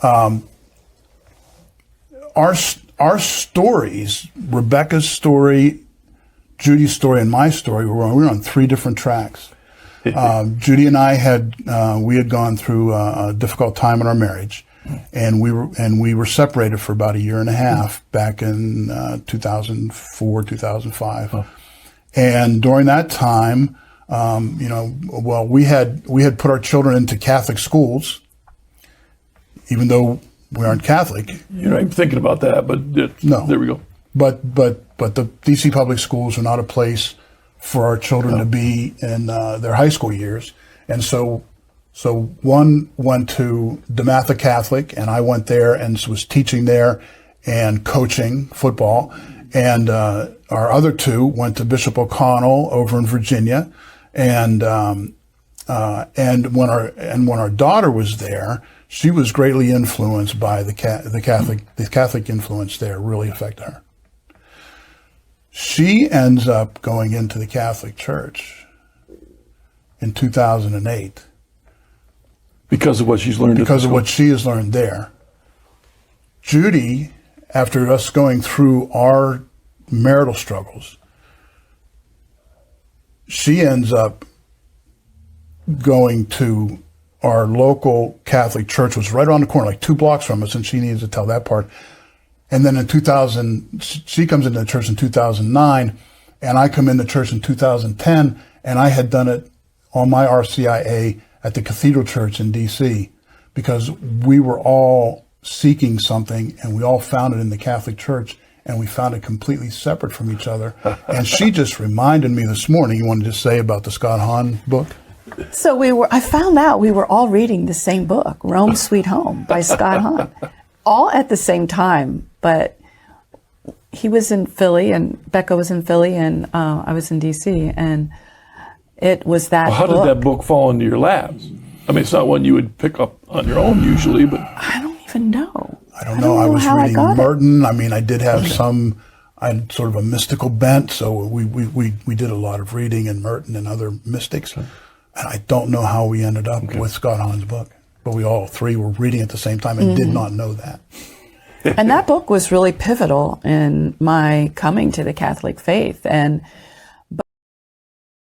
our stories, Rebecca's story, Judy's story, and my story, we were on 3 different tracks. Judy and I had gone through a difficult time in our marriage, and we were separated for about 1.5 years back in 2004, 2005. Oh. And during that time, we had put our children into Catholic schools, even though we aren't Catholic. You're not even thinking about that, but no. There we go. But the DC public schools are not a place for our children to be in their high school years. And so one went to DeMatha Catholic, and I went there and was teaching there and coaching football. And our other 2 went to Bishop O'Connell over in Virginia. And when our daughter was there, she was greatly influenced by the Catholic influence there really affected her. She ends up going into the Catholic Church in 2008. Because of what she's learned. Because of what she has learned there. Judy, after us going through our marital struggles, she ends up going to our local Catholic church, which was right around the corner, like 2 blocks from us, and she needs to tell that part. And then in 2000, she comes into the church in 2009, and I come into church in 2010, and I had done it on my RCIA at the Cathedral Church in D.C. because we were all seeking something, and we all found it in the Catholic Church, and we found it completely separate from each other. And she just reminded me this morning, you wanted to say about the Scott Hahn book? So I found out we were all reading the same book, Rome Sweet Home by Scott Hahn, all at the same time. But he was in Philly, and Becca was in Philly, and I was in D.C., and it was that How did that book fall into your laps? I mean, it's not one you would pick up on your own usually, but... I don't even know. I don't know. I was reading Merton. I mean, I did have I had sort of a mystical bent, so we did a lot of reading in Merton and other mystics. And I don't know how we ended up with Scott Hahn's book, but we all 3 were reading at the same time and did not know that. And that book was really pivotal in my coming to the Catholic faith. And